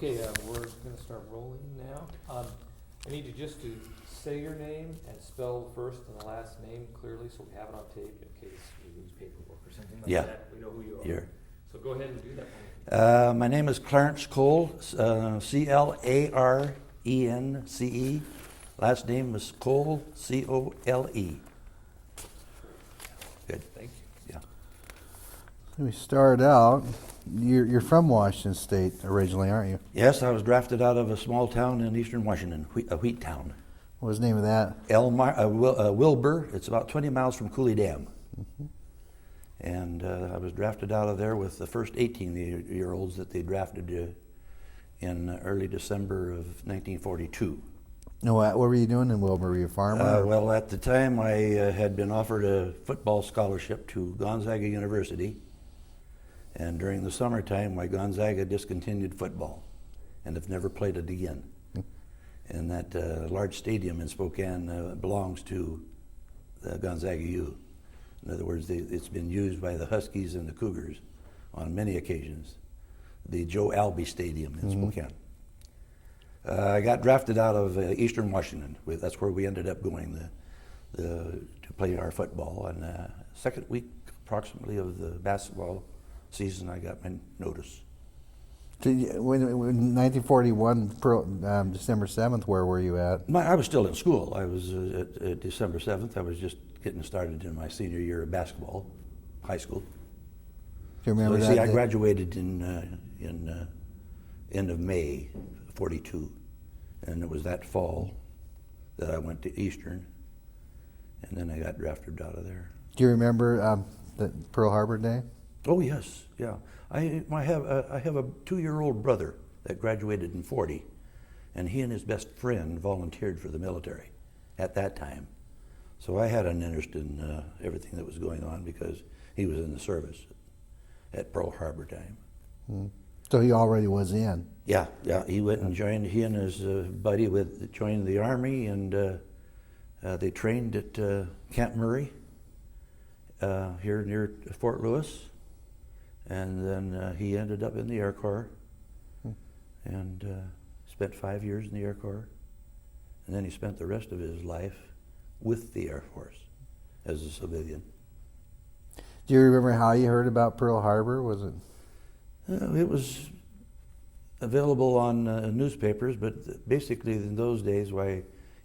Okay, we're going to start rolling now. I need you just to say your name and spell the first and the last name clearly so we have it on tape in case we lose paperwork or something like that. We know who you are. Here. So go ahead and do that for me. My name is Clarence Coulee, C-L-A-R-E-N-C-E. Last name is Cole, C-O-L-E. Good. Thank you. Yeah. We start out, you're from Washington State originally, aren't you? Yes, I was drafted out of a small town in eastern Washington, a wheat town. What was the name of that? Wilbur. It's about 20 miles from Coulee Dam. Mm-hmm. And I was drafted out of there with the first 18-year-olds that they drafted in early December of 1942. No, what were you doing in Wilbur? Were you a farmer? Well, at the time, I had been offered a football scholarship to Gonzaga University. And during the summertime, my Gonzaga discontinued football and have never played it again. And that large stadium in Spokane belongs to Gonzaga U. In other words, it's been used by the Huskies and the Cougars on many occasions. The Joe Albee Stadium in Spokane. I got drafted out of eastern Washington. That's where we ended up going to play our football. And second week, approximately, of the basketball season, I got my notice. So when 1941, December 7th, where were you at? I was still in school. I was at December 7th. I was just getting started in my senior year of basketball, high school. Do you remember So, that? see, I graduated in end of May, 42. And it was that fall that I went to Eastern, and then I got drafted out of there. Do you remember the Pearl Harbor Day? Oh yes, yeah. I have a 2-year-old brother that graduated in 40, and he and his best friend volunteered for the military at that time. So I had an interest in everything that was going on because he was in the service at Pearl Harbor time. So he already was in. Yeah. He went and joined. He and his buddy joined the Army, and they trained at Camp Murray here near Fort Lewis. And then he ended up in the Air Corps and spent 5 years in the Air Corps. And then he spent the rest of his life with the Air Force as a civilian. Do you remember how you heard about Pearl Harbor? Was it? It was available on newspapers, but basically in those days,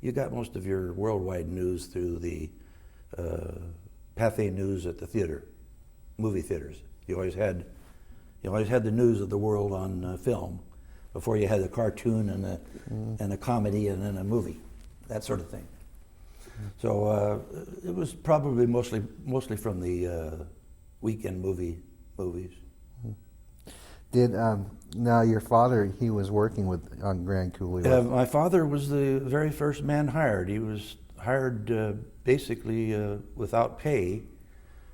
you got most of your worldwide news through the Pathé News at the theater, movie theaters. You always had the news of the world on film before you had a cartoon and a comedy and then a movie, that sort of thing. So it was probably mostly from the weekend movies. Did now your father? He was working on Grand Coulee. My father was the very first man hired. He was hired basically without pay.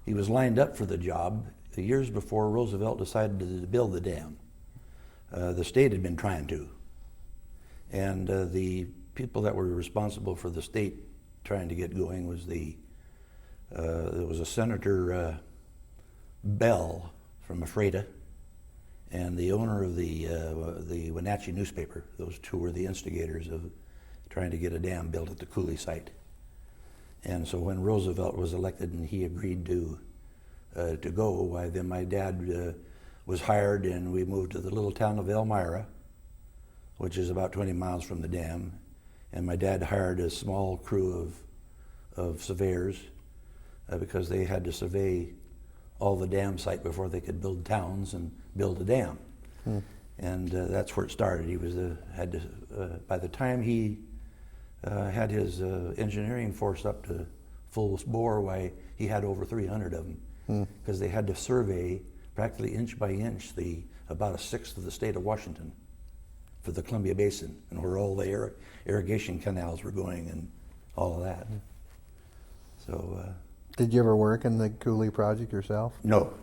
He was lined up for the job years before Roosevelt decided to build the dam. The state had been trying to, and the people that were responsible for the state trying to get going was there was a Senator Bell from Ephrata, and the owner of the Wenatchee newspaper. Those two were the instigators of trying to get a dam built at the Coulee site. And so when Roosevelt was elected and he agreed to go, then my dad was hired, and we moved to the little town of Elmira, which is about 20 miles from the dam. And my dad hired a small crew of surveyors because they had to survey all the dam site before they could build towns and build a dam. And that's where it started. He by the time he had his engineering force up to full bore, he had over 300 of them, because they had to survey practically inch by inch about 1/6 of the state of Washington for the Columbia Basin, and where all the irrigation canals were going and all of that. So. Did you ever work in the Coulee project yourself? No.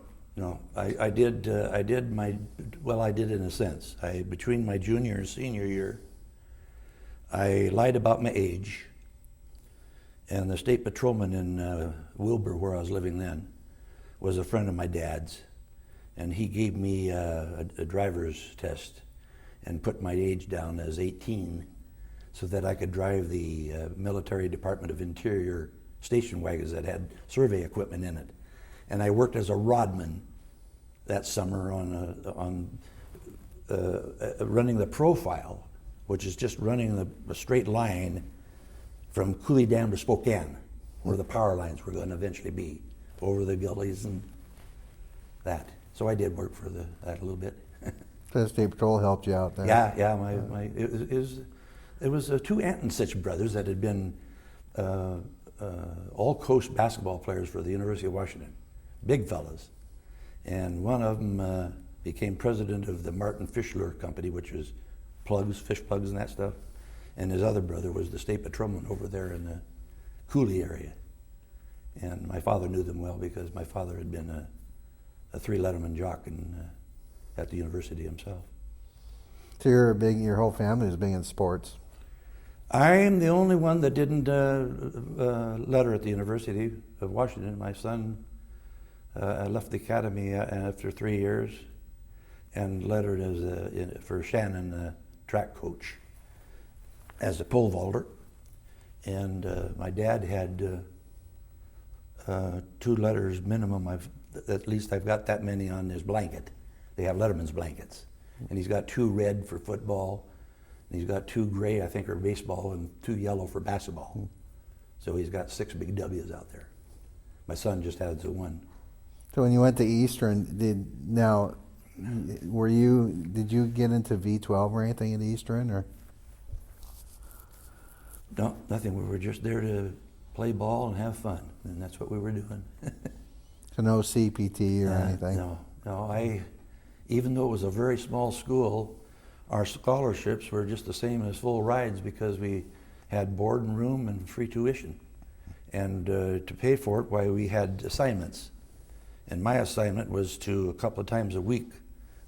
I did in a sense. Between my junior and senior year, I lied about my age, and the state patrolman in Wilbur, where I was living then, was a friend of my dad's, and he gave me a driver's test, and put my age down as 18 so that I could drive the Military Department of Interior station wagons that had survey equipment in it. And I worked as a rodman that summer on running the profile, which is just running a straight line from Coulee Dam to Spokane, where the power lines were going to eventually be, over the gullies and that. So I did work for that a little bit. So the State Patrol helped you out there. Yeah. It was two Antonsich brothers that had been all-coast basketball players for the University of Washington, big fellas. And one of them became president of the Martin Fischler Company, which was fish plugs and that stuff. And his other brother was the state patrolman over there in the Coulee area. And my father knew them well because my father had been a three-letterman jock at the university himself. So your whole family is big in sports. I'm the only one that didn't letter at the University of Washington. My son left the academy after 3 years and lettered for Shannon, track coach, as a pole vaulter. And my dad had 2 letters minimum. At least I've got that many on his blanket. They have letterman's blankets. And he's got 2 red for football, and he's got 2 gray, I think, are baseball, and 2 yellow for basketball. So he's got 6 big W's out there. My son just has the 1. So when you went to Eastern, did you get into V12 or anything at Eastern, or? No, nothing. We were just there to play ball and have fun, and that's what we were doing. So no CPT or anything? No. Even though it was a very small school, our scholarships were just the same as full rides because we had board and room and free tuition. And to pay for it, we had assignments. And my assignment was to, a couple of times a week,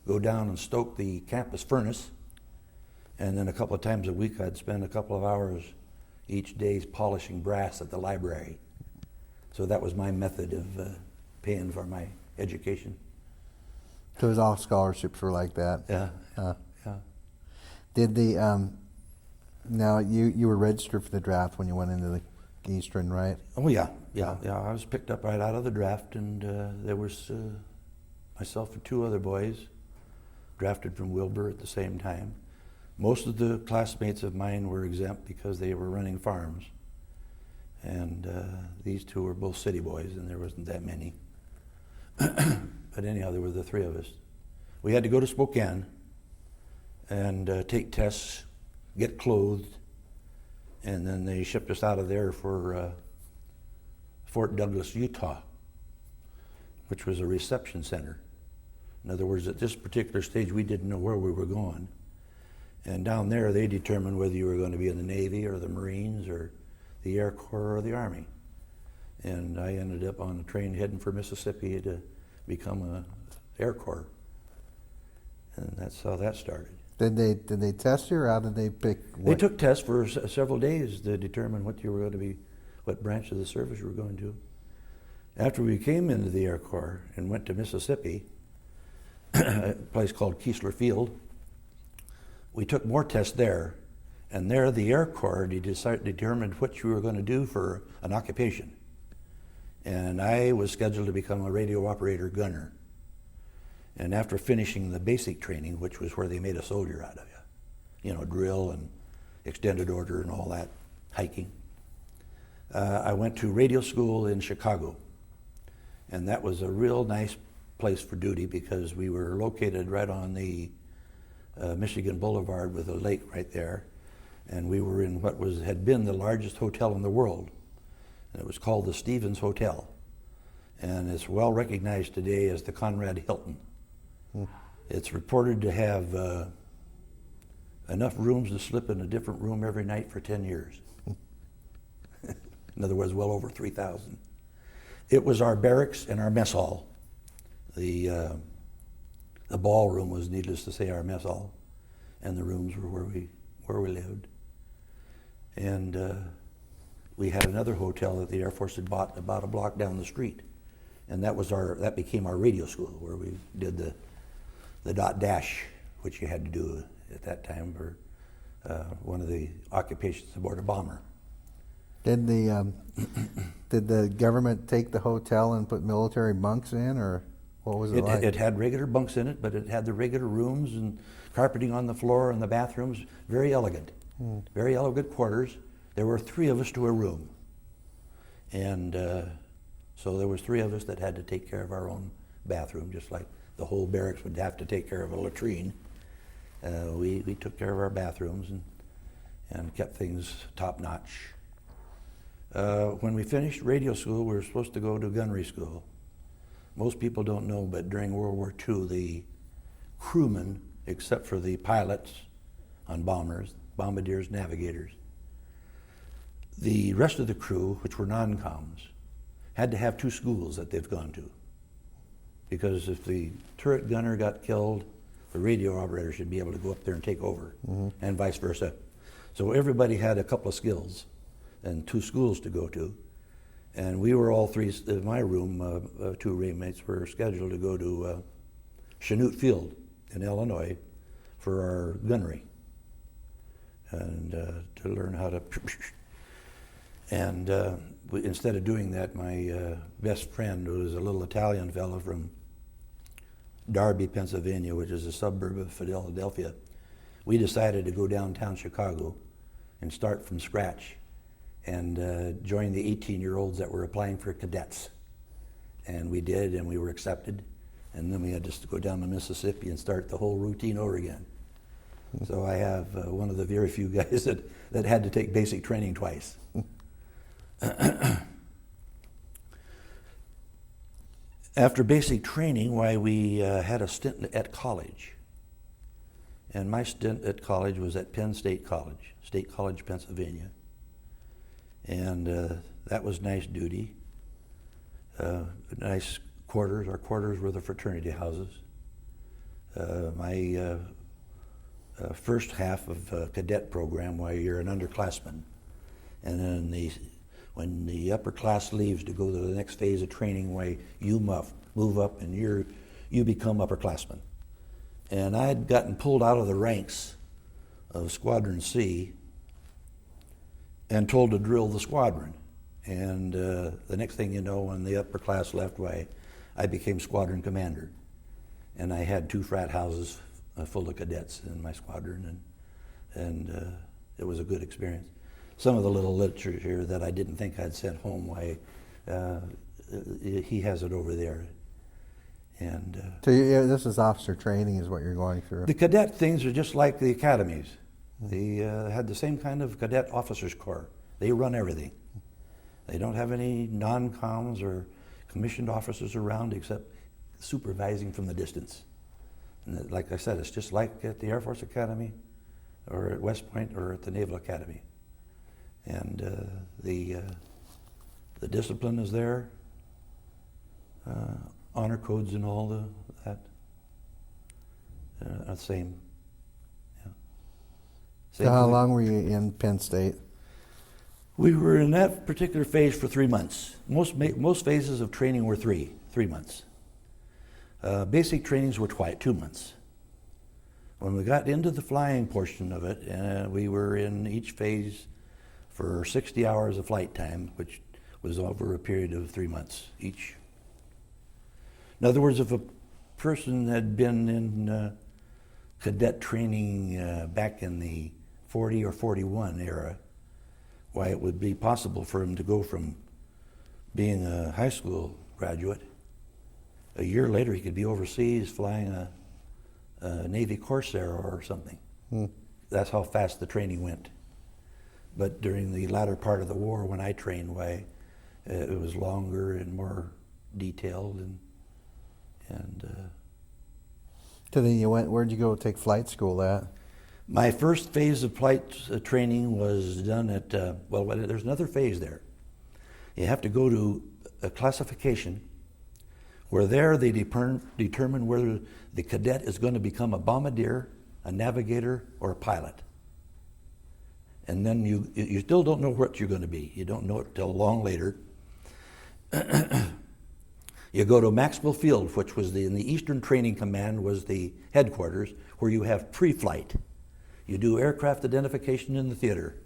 go down and stoke the campus furnace. And then a couple of times a week, I'd spend a couple of hours each day polishing brass at the library. So that was my method of paying for my education. So all scholarships were like that? Yeah. Did the, now you were registered for the draft when you went into the Eastern, right? Oh yeah. I was picked up right out of the draft, and there was myself and 2 other boys drafted from Wilbur at the same time. Most of the classmates of mine were exempt because they were running farms, and these 2 were both city boys, and there wasn't that many. But anyhow, there were the 3 of us. We had to go to Spokane and take tests, get clothed, and then they shipped us out of there for Fort Douglas, Utah, which was a reception center. In other words, at this particular stage, we didn't know where we were going. And down there, they determined whether you were going to be in the Navy or the Marines or the Air Corps or the Army. And I ended up on a train heading for Mississippi to become an Air Corps. And that's how that started. Did they test you, or how did they pick? They took tests for several days to determine what you were going to be, what branch of the service you were going to. After we came into the Air Corps and went to Mississippi, a place called Keesler Field, we took more tests there, and there the Air Corps determined what you were going to do for an occupation. And I was scheduled to become a radio operator gunner. And after finishing the basic training, which was where they made a soldier out of you, drill and extended order and all that, hiking, I went to radio school in Chicago. And that was a real nice place for duty because we were located right on the Michigan Boulevard with a lake right there. And we were in what had been the largest hotel in the world. And it was called the Stevens Hotel. And it's well recognized today as the Conrad Hilton. It's reported to have enough rooms to slip in a different room every night for 10 years. In other words, well over 3,000. It was our barracks and our mess hall. The ballroom was, needless to say, our mess hall, and the rooms were where we lived. And we had another hotel that the Air Force had bought about a block down the street, and that became our radio school, where we did the dot dash, which you had to do at that time for one of the occupations aboard a bomber. Did the government take the hotel and put military bunks in, or what was it like? It had regular bunks in it, but it had the regular rooms and carpeting on the floor and the bathrooms. Very elegant. Very elegant quarters. There were 3 of us to a room. And so there was 3 of us that had to take care of our own bathroom, just like the whole barracks would have to take care of a latrine. We took care of our bathrooms and kept things top notch. When we finished radio school, we were supposed to go to Gunnery School. Most people don't know, but during World War II, the crewmen, except for the pilots on bombers, bombardiers, navigators, the rest of the crew, which were non-coms, had to have 2 schools that they've gone to. Because if the turret gunner got killed, the radio operator should be able to go up there and take over, and vice versa. So everybody had a couple of skills and 2 schools to go to. And we were all 3, in my room, 2 roommates were scheduled to go to Chanute Field in Illinois for our gunnery. And to learn how to... And instead of doing that, my best friend, who was a little Italian fellow from Darby, Pennsylvania, which is a suburb of Philadelphia, we decided to go downtown Chicago and start from scratch and join the 18-year-olds that were applying for cadets. And we did, and we were accepted. And then we had just to go down to Mississippi and start the whole routine over again. So I have one of the very few guys that had to take basic training twice. After basic training, we had a stint at college. And my stint at college was at Penn State College, Pennsylvania. And that was nice duty. Nice quarters. Our quarters were the fraternity houses. My first half of cadet program, where you're an underclassman. And then when the upper class leaves to go to the next phase of training, where you move up and you become upperclassmen. And I had gotten pulled out of the ranks of Squadron C and told to drill the squadron. And the next thing you know, when the upper class left, I became squadron commander. And I had 2 frat houses full of cadets in my squadron, and it was a good experience. Some of the little literature here that I didn't think I'd sent home, he has it over there. And so this is officer training is what you're going through? The cadet things are just like the academies. They had the same kind of cadet officers corps. They run everything. They don't have any non-coms or commissioned officers around except supervising from the distance. And like I said, it's just like at the Air Force Academy or at West Point or at the Naval Academy. And the discipline is there, honor codes and all that. Same. Yeah. Same So how thing. long were you in Penn State? We were in that particular phase for 3 months. Most phases of training were three months. Basic trainings were 2 months. When we got into the flying portion of it, we were in each phase for 60 hours of flight time, which was over a period of 3 months each. In other words, if a person had been in cadet training back in the 40 or 41 era, why it would be possible for him to go from being a high school graduate, a year later he could be overseas flying a Navy Corsair or something. That's how fast the training went. But during the latter part of the war, when I trained, it was longer and more detailed, and So then you went. Where'd you go take flight school at? my first phase of flight training was done at, there's another phase there. You have to go to a classification where there they determine whether the cadet is going to become a bombardier, a navigator, or a pilot. And then you still don't know what you're going to be. You don't know it till long later. You go to Maxwell Field, which was in the Eastern Training Command, was the headquarters, where you have pre-flight. You do aircraft identification in the theater,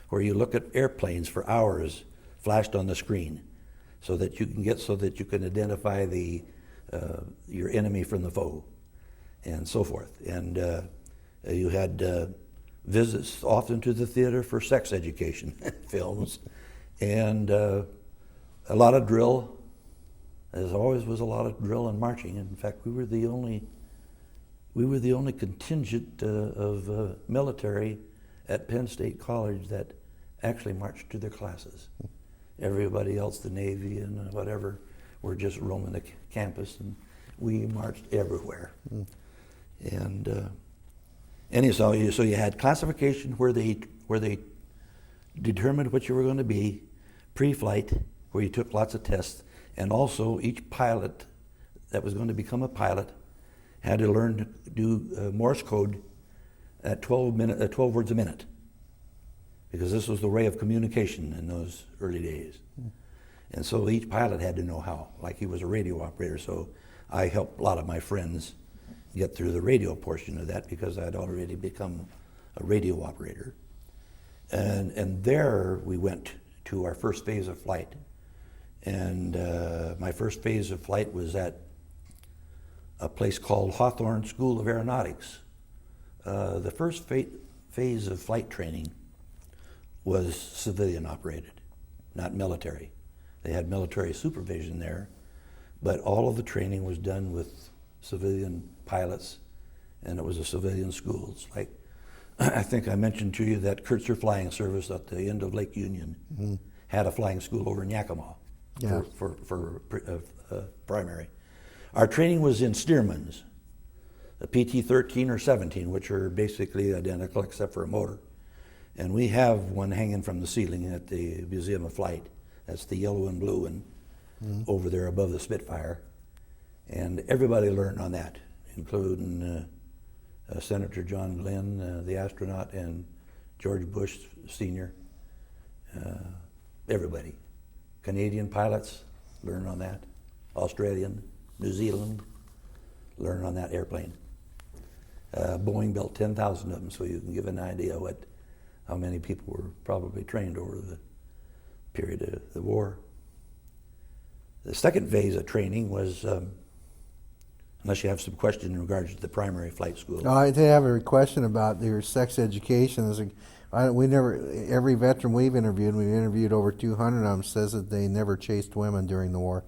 where you look at airplanes for hours flashed on the screen, so that you can identify your enemy from the foe, and so forth. And you had visits often to the theater for sex education films, and a lot of drill. As always, was a lot of drill and marching. In fact, we were the only contingent of military at Penn State College that actually marched to their classes. Everybody else, the Navy and whatever, were just roaming the campus, and we marched everywhere. And so you had classification where they determined what you were going to be, pre-flight, where you took lots of tests, and also each pilot that was going to become a pilot had to learn to do Morse code at 12 words a minute, because this was the way of communication in those early days. And so each pilot had to know how, like he was a radio operator. So I helped a lot of my friends get through the radio portion of that, because I'd already become a radio operator. And there we went to our first phase of flight. And my first phase of flight was at a place called Hawthorne School of Aeronautics. The first phase of flight training was civilian operated, not military. They had military supervision there, but all of the training was done with civilian pilots, and it was a civilian school. It's like, I think I mentioned to you that Kurtzer Flying Service at the end of Lake Union had a flying school over in Yakima for primary. Our training was in Stearmans, a PT-13 or 17, which are basically identical except for a motor. And we have one hanging from the ceiling at the Museum of Flight. That's the yellow and blue one over there above the Spitfire. And everybody learned on that, including Senator John Glenn, the astronaut, and George Bush Sr. Everybody. Canadian pilots learned on that. Australian, New Zealand learned on that airplane. Boeing built 10,000 of them, so you can give an idea how many people were probably trained over the period of the war. The second phase of training was, unless you have some question in regards to the primary flight school. Oh, I did have a question about your sex education. Every veteran we've interviewed over 200 of them, says that they never chased women during the war.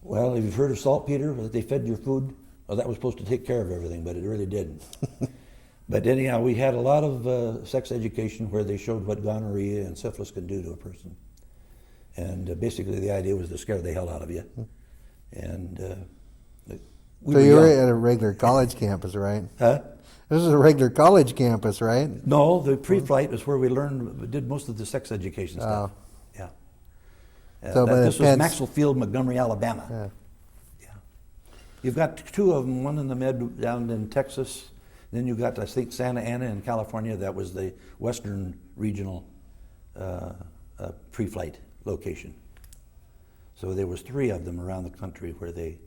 Well, have you heard of saltpeter, that they fed your food? Well, that was supposed to take care of everything, but it really didn't. But anyhow, we had a lot of sex education where they showed what gonorrhea and syphilis can do to a person. And basically the idea was to scare the hell out of you. And so you were at a regular college campus, right? Huh? This is a regular college campus, right? No, the pre-flight was where we did most of the sex education stuff. Yeah. This was Maxwell Field, Montgomery, Alabama. Yeah. You've got two of them, one in the med down in Texas. Then you've got, I think, Santa Ana in California. That was the Western Regional pre-flight location. So there was 3 of them around the country where they...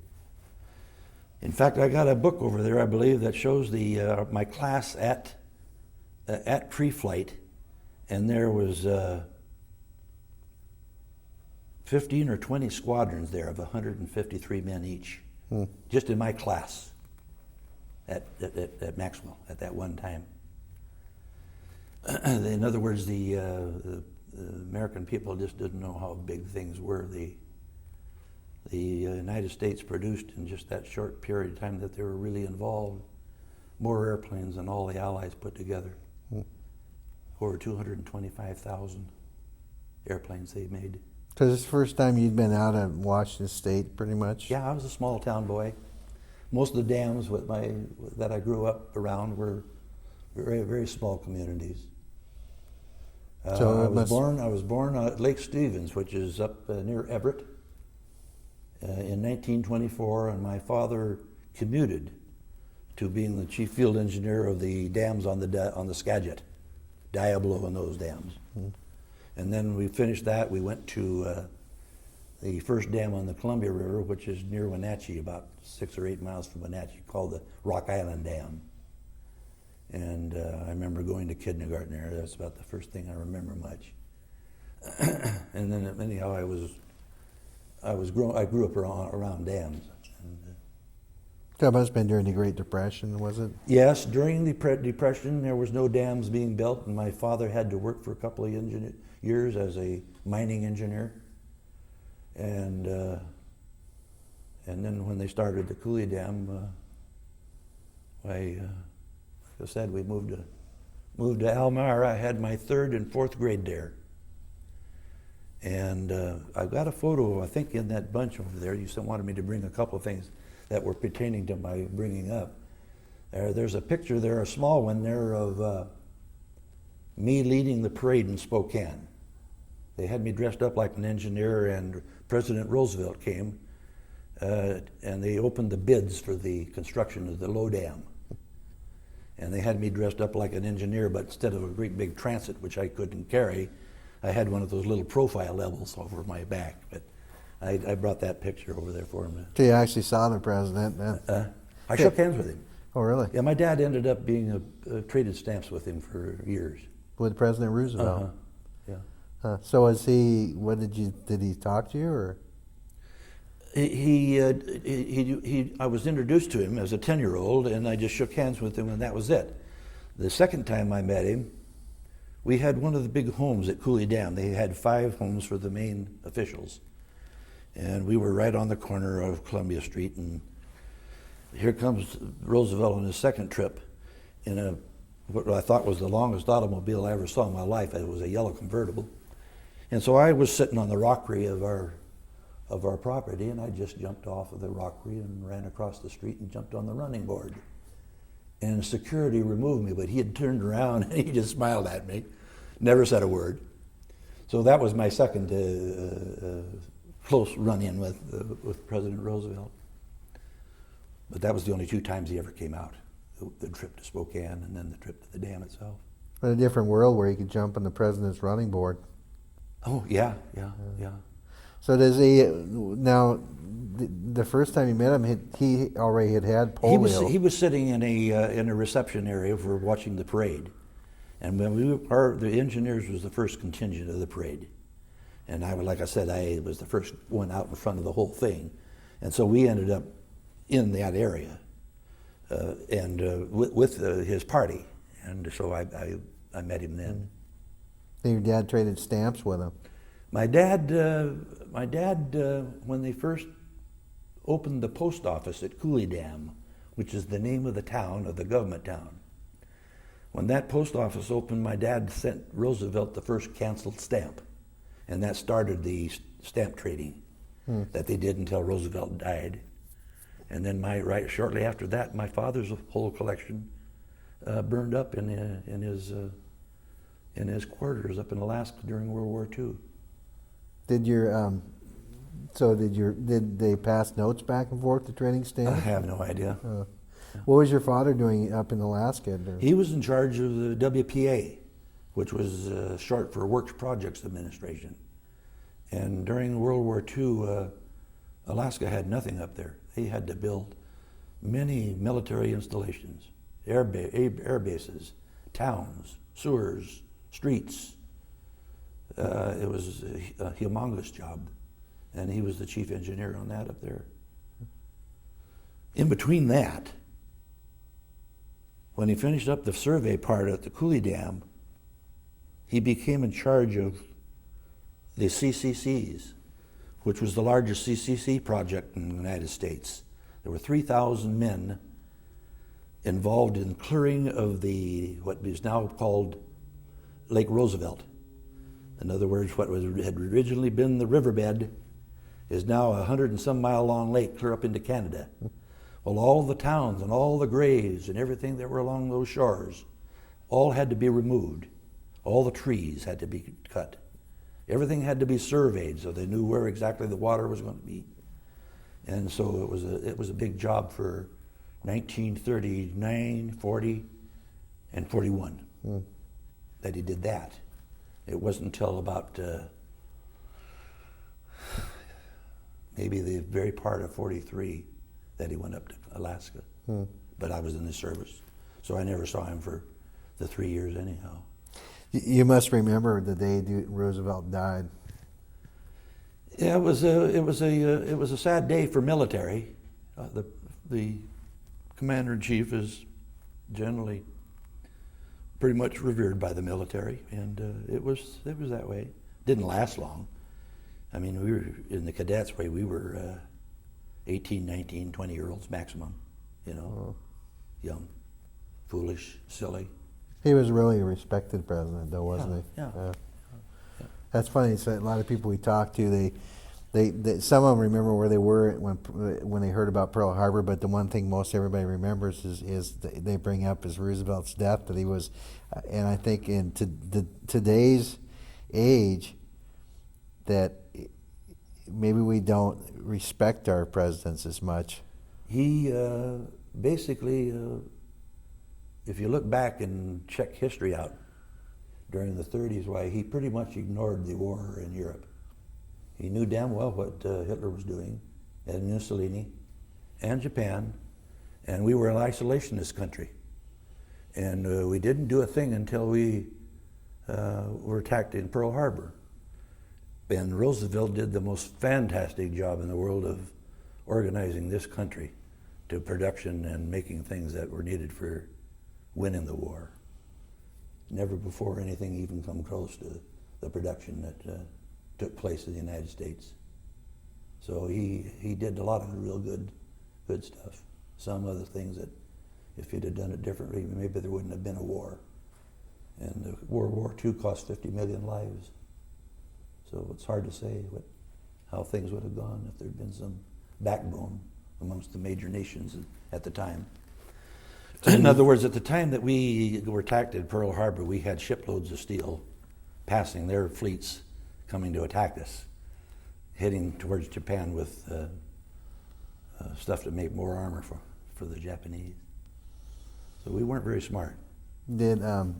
In fact, I got a book over there, I believe, that shows my class at pre-flight, and there was 15 or 20 squadrons there of 153 men each, just in my class at Maxwell at that one time. In other words, the American people just didn't know how big things were. The United States produced in just that short period of time that they were really involved more airplanes than all the Allies put together. Over 225,000 airplanes they made. Because it's the first time you'd been out of Washington State, pretty much? Yeah, I was a small town boy. Most of the dams that I grew up around were very, very small communities. I was born at Lake Stevens, which is up near Everett, in 1924, and my father commuted to being the chief field engineer of the dams on the Skagit, Diablo and those dams. And then we finished that. We went to the first dam on the Columbia River, which is near Wenatchee, about 6 or 8 miles from Wenatchee, called the Rock Island Dam. And I remember going to kindergarten there. That's about the first thing I remember much. And then anyhow, I grew up around dams. And, That must have been during the Great Depression, was it? yes, during the Depression, there was no dams being built, and my father had to work for a couple of years as a mining engineer. And then when they started the Coulee Dam, like I said, we moved to Elmira. I had my 3rd and 4th grade there. And I've got a photo, I think, in that bunch over there. You still wanted me to bring a couple of things that were pertaining to my bringing up. There's a picture there, a small one there, of me leading the parade in Spokane. They had me dressed up like an engineer, and President Roosevelt came, and they opened the bids for the construction of the Low Dam. And they had me dressed up like an engineer, but instead of a great big transit, which I couldn't carry, I had one of those little profile levels over my back. But I brought that picture over there for him. So you actually saw the president then? I shook hands with him. Oh, really? Yeah, my dad ended up being traded stamps with him for years. With President Roosevelt? Yeah. So was he? What did he talk to you, or? I was introduced to him as a 10-year-old, and I just shook hands with him, and that was it. The second time I met him, we had one of the big homes at Coulee Dam. They had 5 homes for the main officials, and we were right on the corner of Columbia Street. And here comes Roosevelt on his second trip in what I thought was the longest automobile I ever saw in my life. It was a yellow convertible, and so I was sitting on the rockery of our property, and I just jumped off of the rockery and ran across the street and jumped on the running board. And security removed me, but he had turned around and he just smiled at me, never said a word. So that was my second close run-in with President Roosevelt. But that was the only 2 times he ever came out, the trip to Spokane and then the trip to the dam itself. In a different world where he could jump on the president's running board. Oh, yeah. So does he, now, the first time you met him, he already had polio. He was sitting in a reception area for watching the parade. And when the engineers was the first contingent of the parade. And like I said, I was the first one out in front of the whole thing. And so we ended up in that area and with his party. And so I met him then. And your dad traded stamps with him. My dad, when they first opened the post office at Coulee Dam, which is the name of the town, of the government town, when that post office opened, my dad sent Roosevelt the first canceled stamp. And that started the stamp trading that they did until Roosevelt died. And then shortly after that, my father's whole collection burned up in his quarters up in Alaska during World War II. Did they pass notes back and forth, the trading I stamps? have no idea. What was your father doing up in Alaska? He was in charge of the WPA, which was short for Works Projects Administration. And during World War II, Alaska had nothing up there. They had to build many military installations, air bases, towns, sewers, streets. It was a humongous job, and he was the chief engineer on that up there. In between that, when he finished up the survey part at the Coulee Dam, he became in charge of the CCCs, which was the largest CCC project in the United States. There were 3,000 men involved in clearing of what is now called Lake Roosevelt. In other words, what had originally been the riverbed is now a 100 and some mile long lake clear up into Canada. Well, all the towns and all the graves and everything that were along those shores all had to be removed. All the trees had to be cut. Everything had to be surveyed so they knew where exactly the water was going to be. And so it was a big job for 1939, 40, and 41 that he did that. It wasn't until about maybe the very part of 43 that he went up to Alaska. But I was in the service. So I never saw him for the 3 years anyhow. You must remember the day Roosevelt died. Yeah, it was a sad day for military. The commander-in-chief is generally pretty much revered by the military, and it was that way. Didn't last long. I mean, we were in the cadets way. We were 18, 19, 20-year-olds maximum. You know, young, foolish, silly. He was really a respected president, though, wasn't he? Yeah. Yeah. That's funny. So a lot of people we talked to, they some of them remember where they were when they heard about Pearl Harbor. But the one thing most everybody remembers is they bring up is Roosevelt's death. That he was, and I think in today's age, that maybe we don't respect our presidents as much. He basically, if you look back and check history out during the 30s, why he pretty much ignored the war in Europe. He knew damn well what Hitler was doing, and Mussolini, and Japan, and we were an isolationist country. And we didn't do a thing until we were attacked in Pearl Harbor. And Roosevelt did the most fantastic job in the world of organizing this country to production and making things that were needed for winning the war. Never before anything even come close to the production that took place in the United States. So he did a lot of real good stuff. Some other things that if he'd have done it differently, maybe there wouldn't have been a war. And World War II cost 50 million lives. So it's hard to say how things would have gone if there'd been some backbone amongst the major nations at the time. In other words, at the time that we were attacked at Pearl Harbor, we had shiploads of steel passing their fleets coming to attack us, heading towards Japan with stuff to make more armor for the Japanese. So we weren't very smart. Do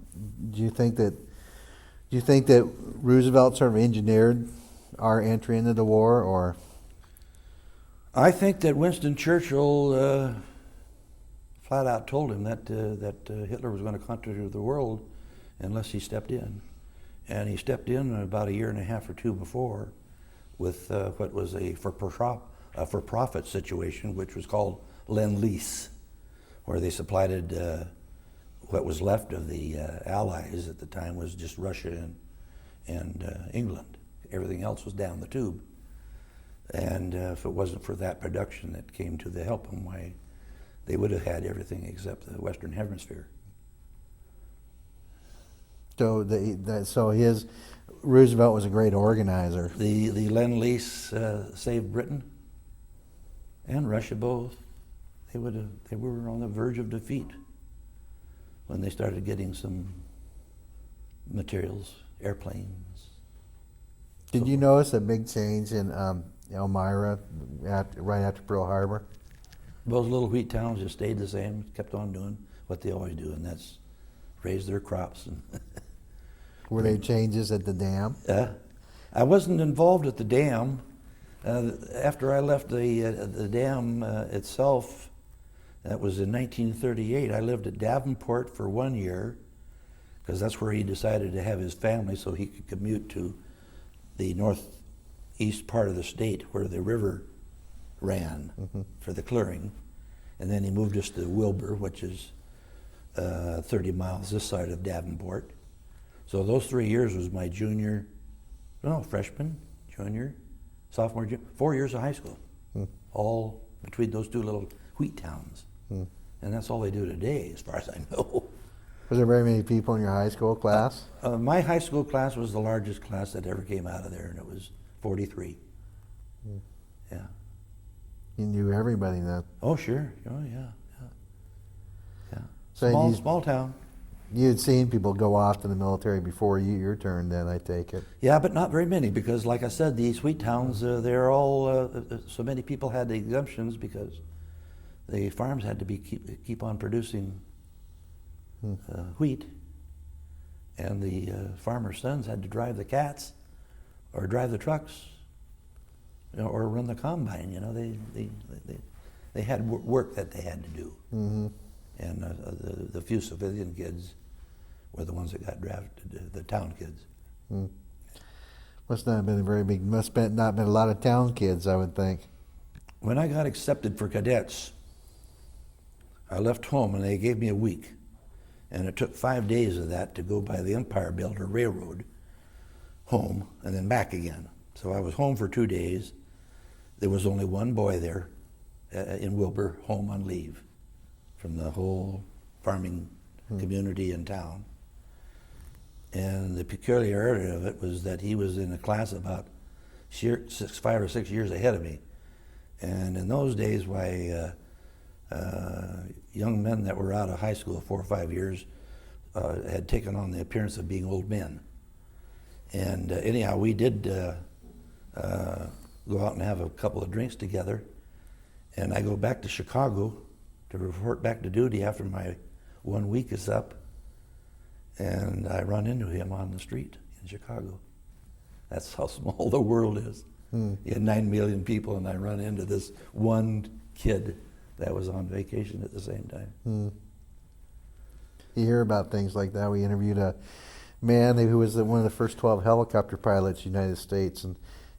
you think that Roosevelt sort of engineered our entry into the war, or? I think that Winston Churchill flat out told him that Hitler was going to conquer the world unless he stepped in. And he stepped in about a year and a half or two before with what was a for-profit situation, which was called Lend-Lease, where they supplied what was left of the Allies at the time was just Russia and England. Everything else was down the tube. And if it wasn't for that production that came to help them, why they would have had everything except the Western Hemisphere. So Roosevelt was a great organizer. The Lend-Lease saved Britain and Russia both. They were on the verge of defeat when they started getting some materials, airplanes. Did you notice a big change in Elmira right after Pearl Harbor? Those little wheat towns just stayed the same, kept on doing what they always do, and that's raise their crops. And Were there changes at the dam? I wasn't involved at the dam. After I left the dam itself, that was in 1938, I lived at Davenport for 1 year, because that's where he decided to have his family so he could commute to the northeast part of the state where the river ran for the clearing. And then he moved us to Wilbur, which is 30 miles this side of Davenport. So those 3 years was my freshman, junior, sophomore, 4 years of high school, all between those two little wheat towns. And that's all they do today, as far as I know. Was there very many people in your high school class? My high school class was the largest class that ever came out of there, and it was 43. Yeah. You knew everybody then. Oh, sure. Oh, yeah. So Small town. You had seen people go off to the military before your turn then, I take it. Yeah, but not very many, because like I said, these wheat towns, they're all, so many people had the exemptions because the farms had to keep on producing wheat, and the farmers' sons had to drive the cats or drive the trucks, or run the combine. They had work that they had to do. And the few civilian kids were the ones that got drafted, the town kids. Hmm. Must not have been a very big, must have not been a lot of town kids, I would think. When I got accepted for cadets, I left home and they gave me a week. And it took 5 days of that to go by the Empire Builder Railroad home and then back again. So I was home for 2 days. There was only one boy there in Wilbur, home on leave from the whole farming community in town. And the peculiarity of it was that he was in a class about 5 or 6 years ahead of me. And in those days, why young men that were out of high school 4 or 5 years had taken on the appearance of being old men. And anyhow, we did go out and have a couple of drinks together. And I go back to Chicago to report back to duty after my 1 week is up. And I run into him on the street in Chicago. That's how small the world is. You had 9 million people, and I run into this one kid that was on vacation at the same time. You hear about things like that. We interviewed a man who was one of the first 12 helicopter pilots in the United States, and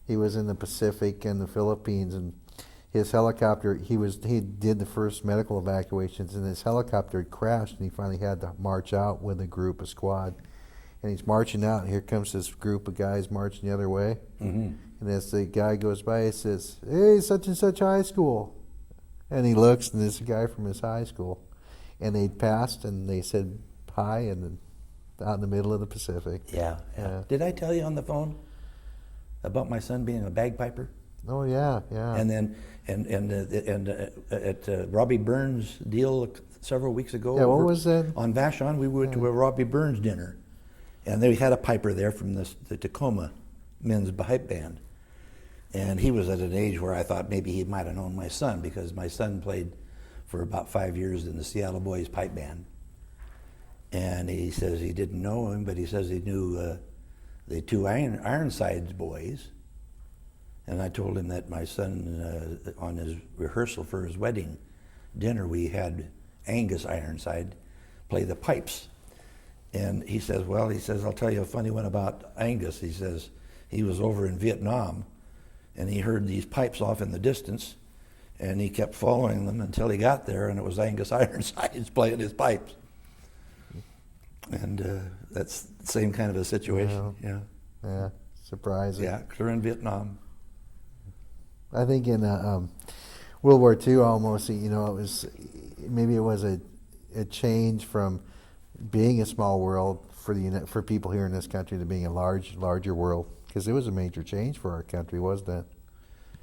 he was in the Pacific and the Philippines, and his helicopter, he did the first medical evacuations, and his helicopter had crashed, and he finally had to march out with a group, a squad. And he's marching out, and here comes this group of guys marching the other way. And as the guy goes by, he says, "Hey, such and such high school." And he looks, and there's a guy from his high school. And they passed, and they said hi, and then out in the middle of the Pacific. Yeah. Did I tell you on the phone about my son being a bagpiper? Oh yeah. And then at Robbie Burns' deal several weeks ago. Yeah, what was that? On Vashon, we went to a Robbie Burns dinner, and they had a piper there from the Tacoma men's pipe band, and he was at an age where I thought maybe he might have known my son, because my son played for about 5 years in the Seattle Boys pipe band. And he says he didn't know him, but he says he knew the two Ironsides boys. And I told him that my son, on his rehearsal for his wedding dinner, we had Angus Ironside play the pipes. And he says, I'll tell you a funny one about Angus. He says he was over in Vietnam, and he heard these pipes off in the distance, and he kept following them until he got there, and it was Angus Ironsides playing his pipes. And that's the same kind of a situation. Yeah, surprising. Yeah, clear in Vietnam. I think in World War II, almost, it was a change from being a small world for people here in this country to being a larger world, because it was a major change for our country, wasn't it?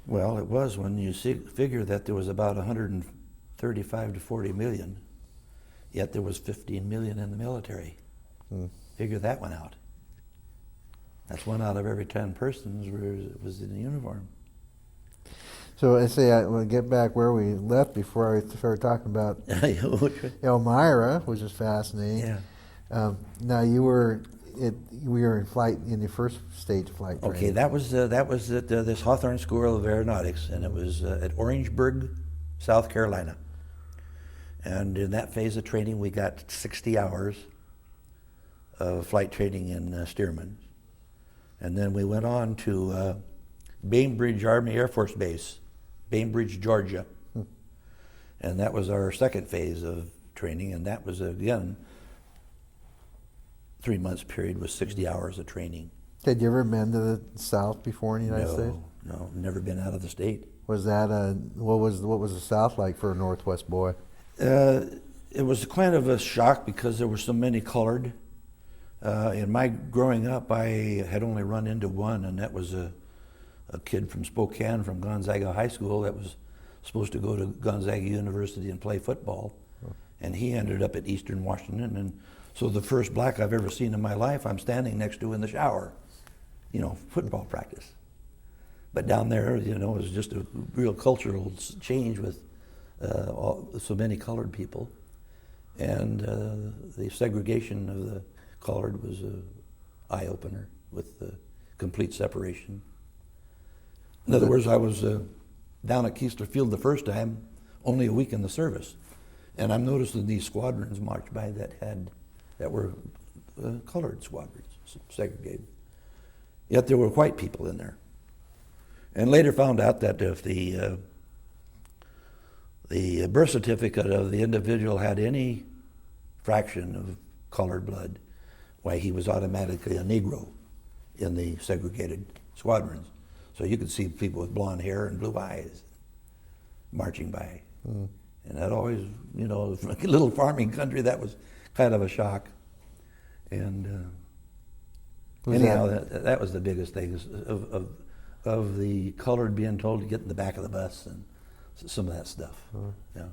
Well, it was when you figure that there was about 135 to 40 million, yet there was 15 million in the military. Figure that one out. That's 1 out of every 10 persons was in a uniform. So I say I want to get back where we left before I started talking about Elmira, which is fascinating. Yeah. Now we were in flight in the first stage of flight training. Okay, that was at this Hawthorne School of Aeronautics, and it was at Orangeburg, South Carolina. And in that phase of training, we got 60 hours of flight training in Stearman. And then we went on to Bainbridge Army Air Force Base, Bainbridge, Georgia. And that was our second phase of training, and that was, again, 3 months period with 60 hours of training. Had you ever been to the South before in the United States? No, never been out of the state. Was that what was the South like for a Northwest boy? It was kind of a shock because there were so many colored. In my growing up, I had only run into one, and that was a kid from Spokane, from Gonzaga High School, that was supposed to go to Gonzaga University and play football. And he ended up at Eastern Washington. And so the first black I've ever seen in my life, I'm standing next to in the shower, football practice. But down there, it was just a real cultural change with so many colored people. And the segregation of the colored was an eye-opener with the complete separation. In other words, I was down at Keesler Field the first time, only a week in the service. And I'm noticing these squadrons march by that were colored squadrons, segregated. Yet there were white people in there. And later found out that if the birth certificate of the individual had any fraction of colored blood, why he was automatically a Negro in the segregated squadrons. So you could see people with blonde hair and blue eyes marching by. Mm. And that always, you know, from a little farming country, that was kind of a shock. And anyhow, that was the biggest thing, of the colored being told to get in the back of the bus and some of that stuff. Yeah.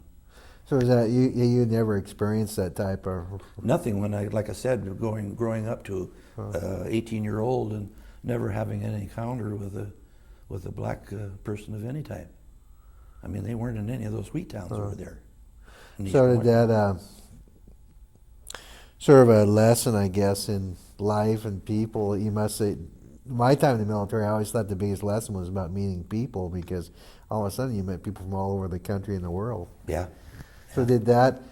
So is that you never experienced that type of? Nothing. When like I said, growing up to 18-year-old and never having any encounter with a black person of any type. I mean, they weren't in any of those wheat towns over there. So did that sort of a lesson, I guess, in life and people? You must say, my time in the military, I always thought the biggest lesson was about meeting people, because all of a sudden you met people from all over the country and the world. Yeah. So did that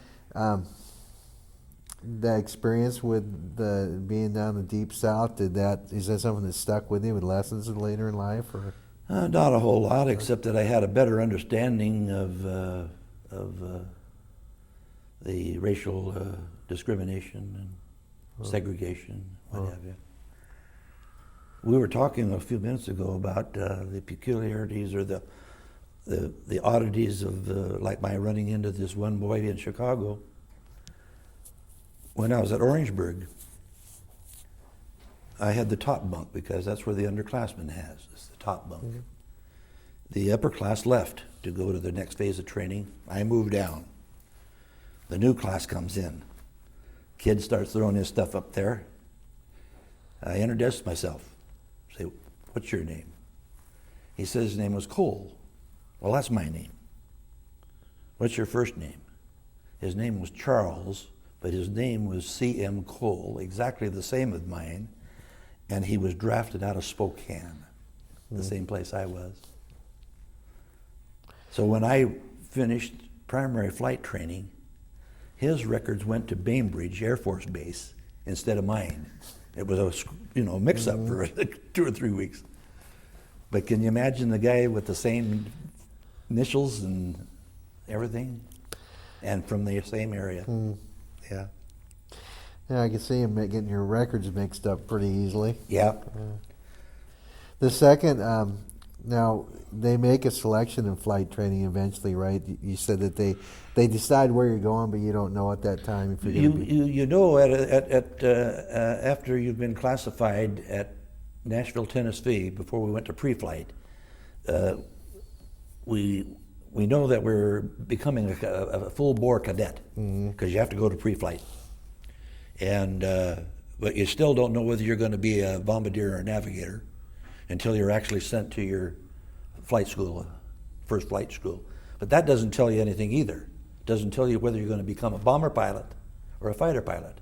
experience with being down the Deep South, is that something that stuck with you with lessons later in life? Or? Not a whole lot, except that I had a better understanding of the racial discrimination and segregation, what have you. We were talking a few minutes ago about the peculiarities or the oddities of like my running into this one boy in Chicago. When I was at Orangeburg, I had the top bunk because that's where the underclassman has. It's the top bunk. Mm-hmm. The upper class left to go to the next phase of training. I moved down. The new class comes in. Kid starts throwing his stuff up there. I introduced myself. Say, what's your name? He says his name was Cole. Well, that's my name. What's your first name? His name was Charles, but his name was C.M. Cole, exactly the same as mine, and he was drafted out of Spokane, the same place I was. So when I finished primary flight training, his records went to Bainbridge Air Force Base instead of mine. It was a mix-up for 2 or 3 weeks. But can you imagine the guy with the same initials and everything, and from the same area? Yeah. Yeah, I can see him getting your records mixed up pretty easily. Yeah. The second, now they make a selection in flight training eventually, right? You said that they decide where you're going, but you don't know at that time if you're going to be. You know after you've been classified at Nashville, Tennessee, before we went to pre-flight, we know that we're becoming a full-bore cadet because you have to go to pre-flight, and but you still don't know whether you're going to be a bombardier or a navigator until you're actually sent to your flight school, first flight school. But that doesn't tell you anything either. It doesn't tell you whether you're going to become a bomber pilot or a fighter pilot.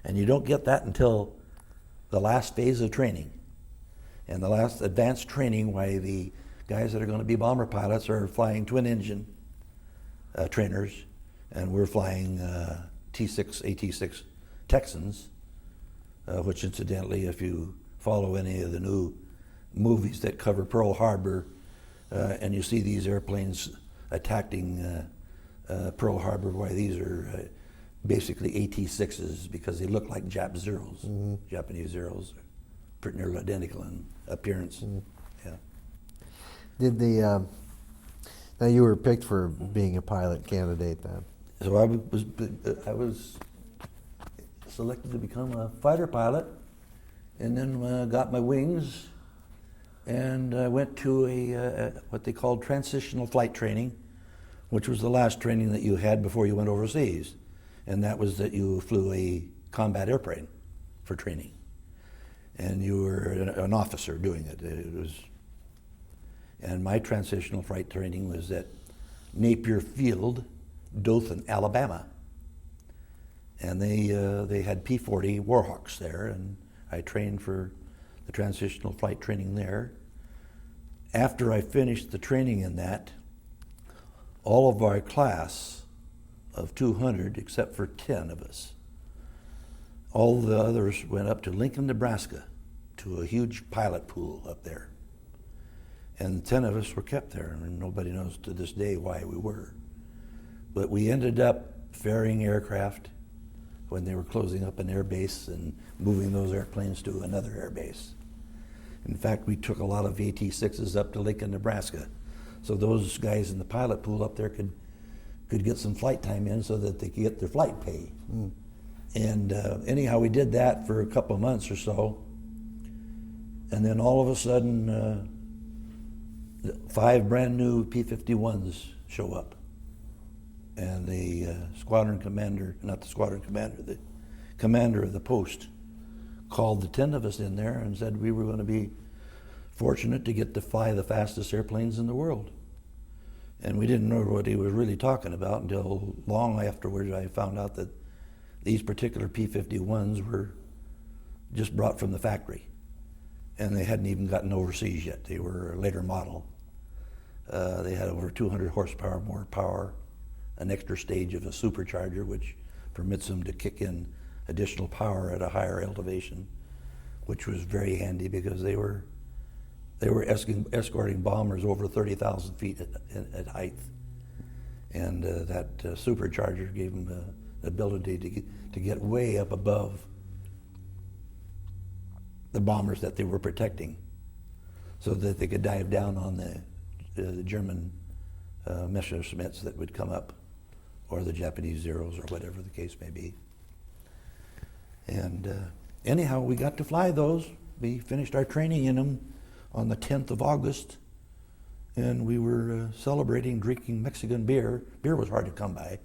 And you don't get that until the last phase of training. And the last advanced training, why the guys that are going to be bomber pilots are flying twin engine trainers, and we're flying T6, AT6 Texans, which incidentally, if you follow any of the new movies that cover Pearl Harbor, and you see these airplanes attacking Pearl Harbor, why these are basically AT6s because they look like Jap Zeros, Japanese Zeros, pretty nearly identical in appearance. Yeah. Did now you were picked for being a pilot candidate then? So I was selected to become a fighter pilot, and then got my wings, and I went to a what they called transitional flight training, which was the last training that you had before you went overseas, and that was that you flew a combat airplane for training, and you were an officer doing it. And my transitional flight training was at Napier Field, Dothan, Alabama. And they had P-40 Warhawks there, and I trained for the transitional flight training there. After I finished the training in that, all of our class of 200 except for 10 of us. All the others went up to Lincoln, Nebraska, to a huge pilot pool up there. And 10 of us were kept there, and nobody knows to this day why we were. But we ended up ferrying aircraft when they were closing up an air base and moving those airplanes to another air base. In fact, we took a lot of AT-6s up to Lincoln, Nebraska. So those guys in the pilot pool up there could get some flight time in so that they could get their flight pay. Mm. And anyhow, we did that for a couple of months or so. And then all of a sudden, 5 brand new P-51s show up. And the squadron commander, not the squadron commander, the commander of the post called the 10 of us in there and said we were going to be fortunate to get to fly the fastest airplanes in the world. And we didn't know what he was really talking about until long afterwards I found out that these particular P-51s were just brought from the factory. And they hadn't even gotten overseas yet. They were a later model. They had over 200 horsepower more power, an extra stage of a supercharger, which permits them to kick in additional power at a higher elevation, which was very handy because they were escorting bombers over 30,000 feet at height. And that supercharger gave them the ability to get way up above the bombers that they were protecting so that they could dive down on the German Messerschmitts that would come up, or the Japanese Zeros, or whatever the case may be. And anyhow, we got to fly those. We finished our training in them on the 10th of August, and we were celebrating drinking Mexican beer. Beer was hard to come by.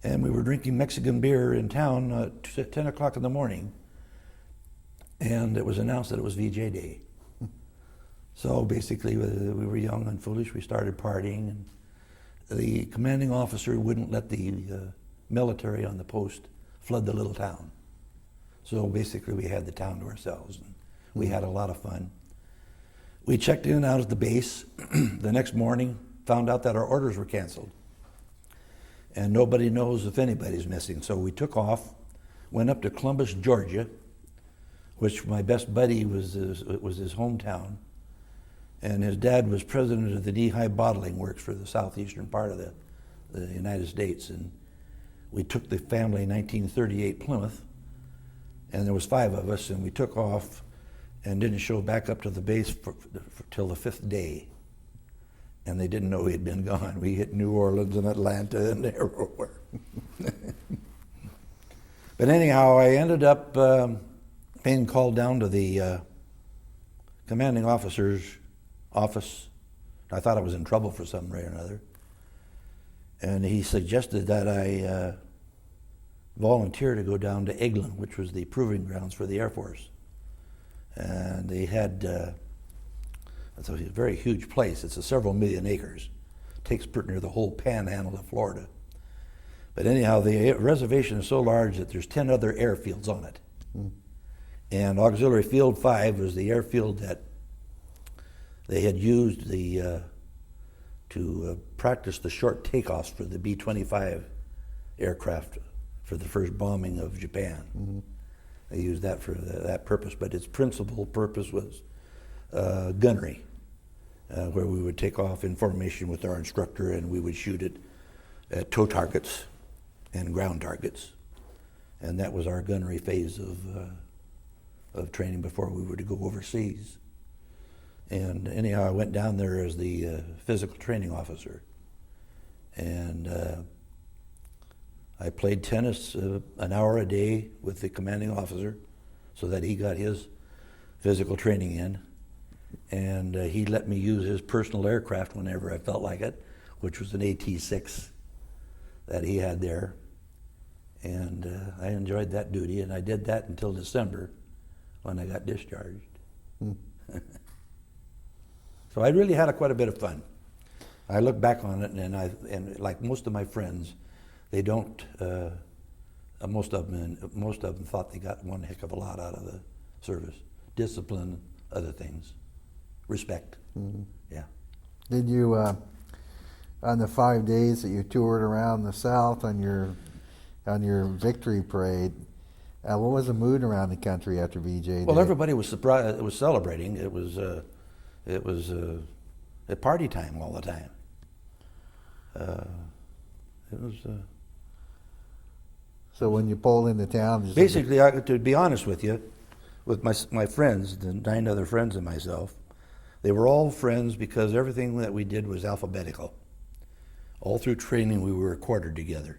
And we were drinking Mexican beer in town at 10 o'clock in the morning, and it was announced that it was VJ Day. So basically, we were young and foolish. We started partying, and the commanding officer wouldn't let the military on the post flood the little town. So basically, we had the town to ourselves, and we had a lot of fun. We checked in and out at the base. The next morning, found out that our orders were canceled. And nobody knows if anybody's missing. So we took off, went up to Columbus, Georgia, which my best buddy was his hometown. And his dad was president of the Lehigh Bottling Works for the southeastern part of the United States. And we took the family in 1938 Plymouth, and there was 5 of us, and we took off and didn't show back up to the base till the 5th day. And they didn't know we had been gone. We hit New Orleans and Atlanta and everywhere. But anyhow, I ended up being called down to the commanding officer's office. I thought I was in trouble for some way or another. And he suggested that I volunteer to go down to Eglin, which was the proving grounds for the Air Force. And they had, it's a very huge place. It's several million acres. It takes pretty near the whole panhandle of Florida. But anyhow, the reservation is so large that there's 10 other airfields on it. Mm. And Auxiliary Field 5 was the airfield that they had used to practice the short takeoffs for the B-25 aircraft for the first bombing of Japan. Mm-hmm. They used that for that purpose, but its principal purpose was gunnery, where we would take off in formation with our instructor and we would shoot it at tow targets and ground targets. And that was our gunnery phase of training before we were to go overseas. And anyhow, I went down there as the physical training officer. And I played tennis an hour a day with the commanding officer so that he got his physical training in. And he let me use his personal aircraft whenever I felt like it, which was an AT-6 that he had there. And I enjoyed that duty, and I did that until December when I got discharged. Hmm. So I really had quite a bit of fun. I look back on it, and like most of my friends, they don't. Most of them thought they got one heck of a lot out of the service: discipline, other things, respect. Mm-hmm. Yeah. Did you? on the 5 days that you toured around the South on your victory parade, what was the mood around the country after VJ Well, Day? everybody was surprised. It was celebrating. It was at party time all the time. It was So when you pulled into town, just basically, to be honest with you, with my friends, the 9 other friends and myself, they were all friends because everything that we did was alphabetical. All through training, we were quartered together.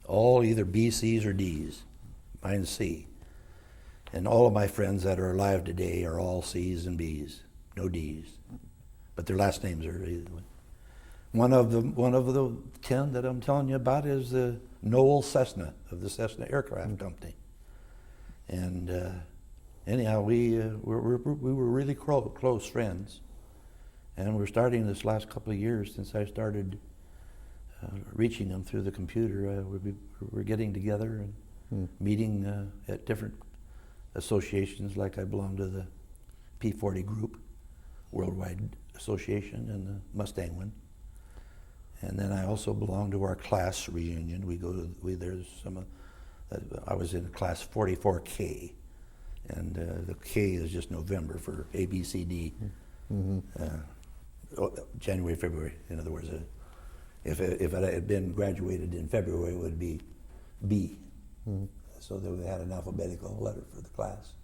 All either B, C's, or D's. Mine's C. And all of my friends that are alive today are all C's and B's, no D's. But their last names are either one. One of the 10 that I'm telling you about is Noel Cessna of the Cessna Aircraft Company. And anyhow, we were really close friends. And we're starting this last couple of years since I started reaching them through the computer. We're getting together and meeting at different associations. Like I belong to the P40 group, Worldwide Association, and the Mustang one. And then I also belong to our class reunion. There's some. I was in class 44K, and the K is just November for A, B, C, D. January, February. In other words, if it had been graduated in February, it would be B. So that we had an alphabetical letter for the class.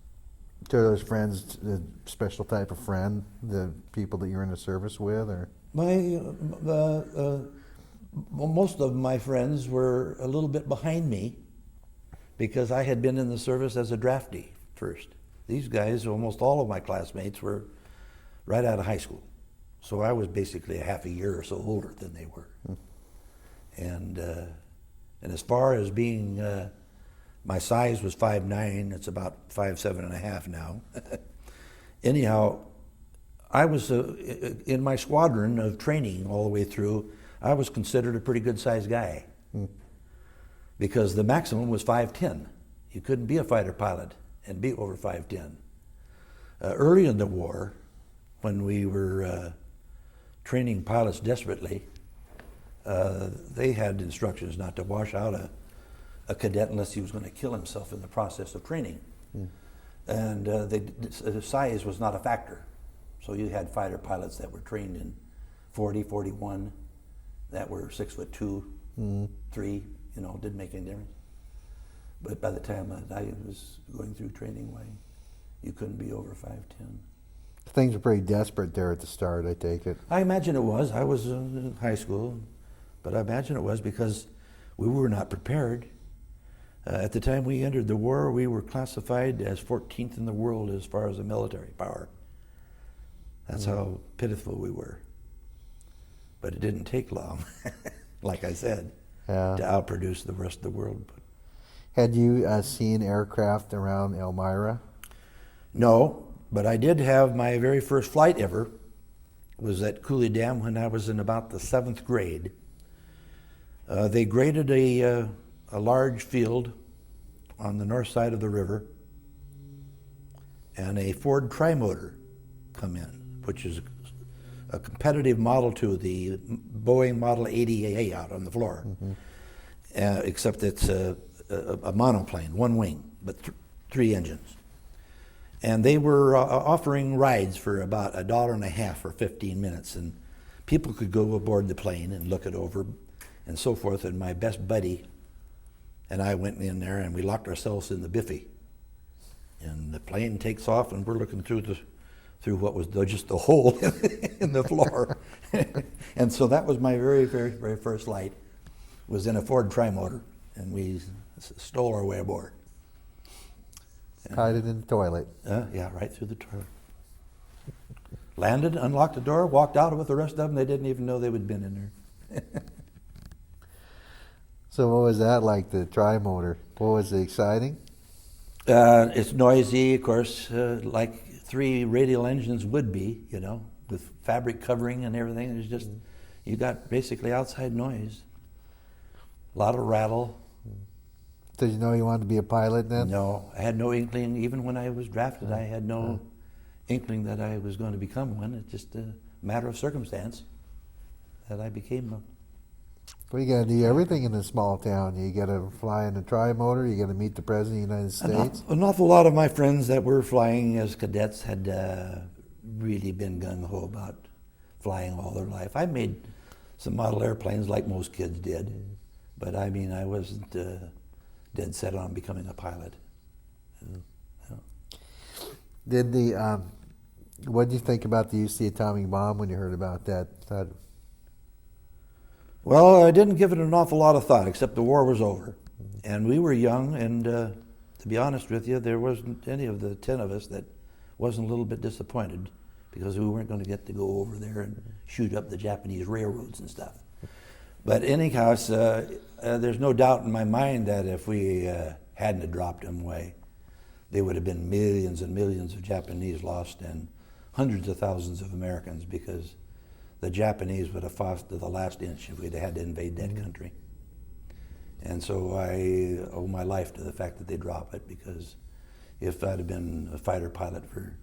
to those friends, the special type of friend, the people that you're in the service with, or? Most of my friends were a little bit behind me because I had been in the service as a draftee first. These guys, almost all of my classmates, were right out of high school. So I was basically a half a year or so older than they were. And as far as being, my size was 5'9", it's about 5'7.5" now. Anyhow, I was in my squadron of training all the way through. I was considered a pretty good sized guy because the maximum was 5'10". You couldn't be a fighter pilot and be over 5'10". Early in the war, when we were training pilots desperately, they had instructions not to wash out a cadet unless he was going to kill himself in the process of training. And the size was not a factor. So you had fighter pilots that were trained in 40, 41, that were 6'2", 3, didn't make any difference. But by the time I was going through training, you couldn't be over 5'10". Things were pretty desperate there at the start, I take it. I imagine it was. I was in high school, but I imagine it was because we were not prepared. At the time we entered the war, we were classified as 14th in the world as far as the military power. That's how pitiful we were. But it didn't take long, like I said, to outproduce the rest of the world. Had you seen aircraft around Elmira? No, but I did have my very first flight ever. Was at Coulee Dam when I was in about the 7th grade. They graded a large field on the north side of the river, and a Ford trimotor come in, which is a competitive model to the Boeing Model 80A out on the floor, except it's a monoplane, one wing, but 3 engines. And they were offering rides for about $1.50 for 15 minutes, and people could go aboard the plane and look it over and so forth. And my best buddy and I went in there and we locked ourselves in the biffy. And the plane takes off and we're looking through what was just the hole in the floor. And so that was my very, very, very first flight, was in a Ford trimotor, and we stole our way aboard. Hide it in the toilet. Yeah, right through the toilet. Landed, unlocked the door, walked out with the rest of them. They didn't even know they had been in there. So what was that like, the trimotor? What was it, exciting? It's noisy, of course, like 3 radial engines would be, with fabric covering and everything. It's just, you got basically outside noise. A lot of rattle. Did you know you wanted to be a pilot then? No, I had no inkling. Even when I was drafted, I had no inkling that I was going to become one. It's just a matter of circumstance. that I became a... Well, you got to do everything in a small town. You got to fly in a tri-motor. You got to meet the president of the United States. An awful lot of my friends that were flying as cadets had really been gung-ho about flying all their life. I made some model airplanes like most kids did, but I mean, I wasn't dead set on becoming a pilot. Did the what did you think about the use of the atomic bomb when you heard about that? Well, I didn't give it an awful lot of thought, except the war was over. And we were young, and to be honest with you, there wasn't any of the 10 of us that wasn't a little bit disappointed because we weren't going to get to go over there and shoot up the Japanese railroads and stuff. But anyhow, there's no doubt in my mind that if we hadn't have dropped them away, there would have been millions and millions of Japanese lost and hundreds of thousands of Americans, because the Japanese would have fought to the last inch if we'd had to invade that country. And so I owe my life to the fact that they drop it, because if I'd have been a fighter pilot for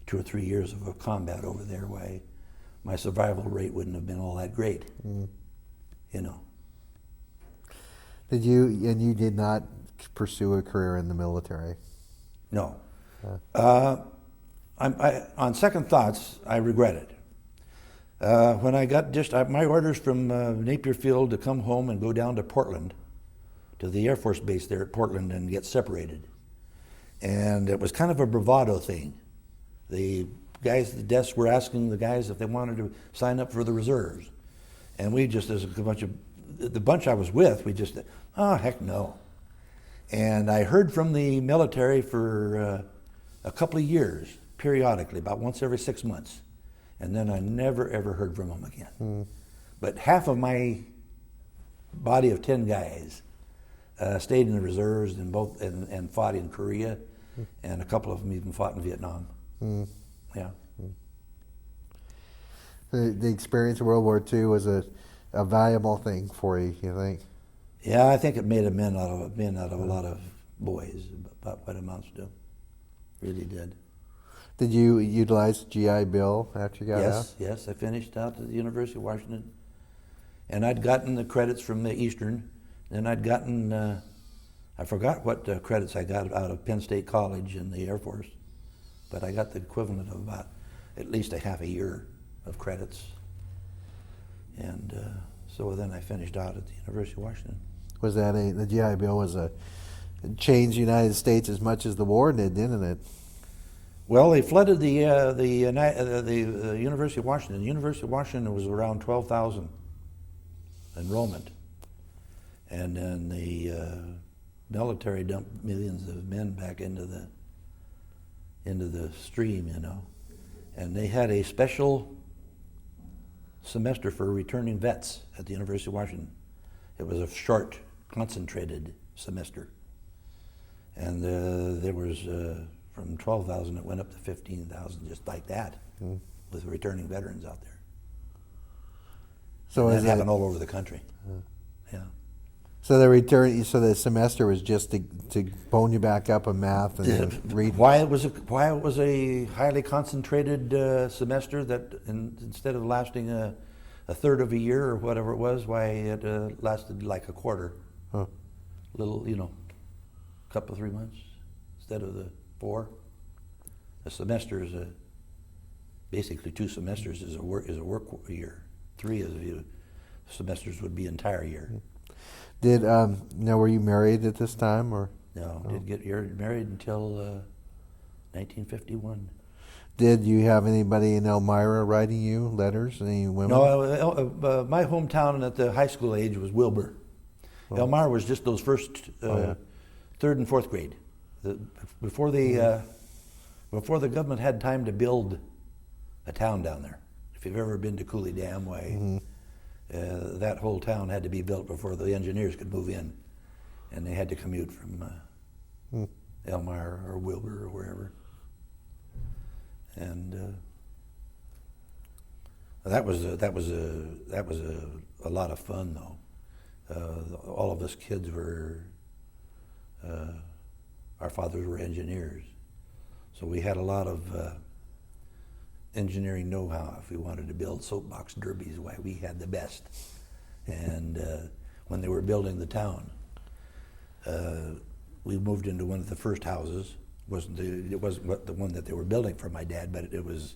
2 or 3 years of a combat over there, why, my survival rate wouldn't have been all that great, you know. Did you, and you did not pursue a career in the military? No. On second thoughts, I regret it. When I got my orders from Napier Field to come home and go down to Portland, to the Air Force base there at Portland, and get separated. And it was kind of a bravado thing. The guys at the desk were asking the guys if they wanted to sign up for the reserves. And we just, as a bunch of, the bunch I was with, we just, oh, heck no. And I heard from the military for a couple of years, periodically, about once every 6 months. And then I never, ever heard from them again. But half of my body of 10 guys stayed in the reserves and fought in Korea, and a couple of them even fought in Vietnam. Yeah. The experience of World War II was a valuable thing for you, you think? Yeah, I think it made a men out of a lot of boys, about what it amounts to. Really did. Did you utilize GI Bill after you got out? Yes, I finished out at the University of Washington, and I'd gotten the credits from the Eastern, and I'd gotten, I forgot what credits I got out of Penn State College in the Air Force, but I got the equivalent of about at least a half a year of credits, and so then I finished out at the University of Washington. Was that the GI Bill was it changed the United States as much as the war did, didn't it? Well, they flooded the University of Washington. The University of Washington was around 12,000 enrollment, and then the military dumped millions of men back into the stream, you know. And they had a special semester for returning vets at the University of Washington. It was a short, concentrated semester, and there was. From 12,000, it went up to 15,000, just like that, with returning veterans out there. So that happened all over the country. Yeah. So the semester was just to bone you back up in math and read. Why it was a highly concentrated semester that instead of lasting a third of a year or whatever it was, why it lasted like a quarter, little, you know, couple of 3 months instead of the 4. A semester is basically 2 semesters is a work year. 3 semesters would be entire year. Did were you married at this time or? No, didn't get married until 1951. Did you have anybody in Elmira writing you letters? Any women? No, my hometown at the high school age was Wilbur. Elmira was just those first 3rd and 4th grade. Before the government had time to build a town down there. If you've ever been to Coulee Dam, that whole town had to be built before the engineers could move in, and they had to commute from Elmira or Wilbur or wherever. And that was a lot of fun, though. All of us kids were. Our fathers were engineers, so we had a lot of engineering know-how. If we wanted to build soapbox derbies, why, we had the best. And when they were building the town, we moved into one of the first houses. It wasn't the one that they were building for my dad, but it was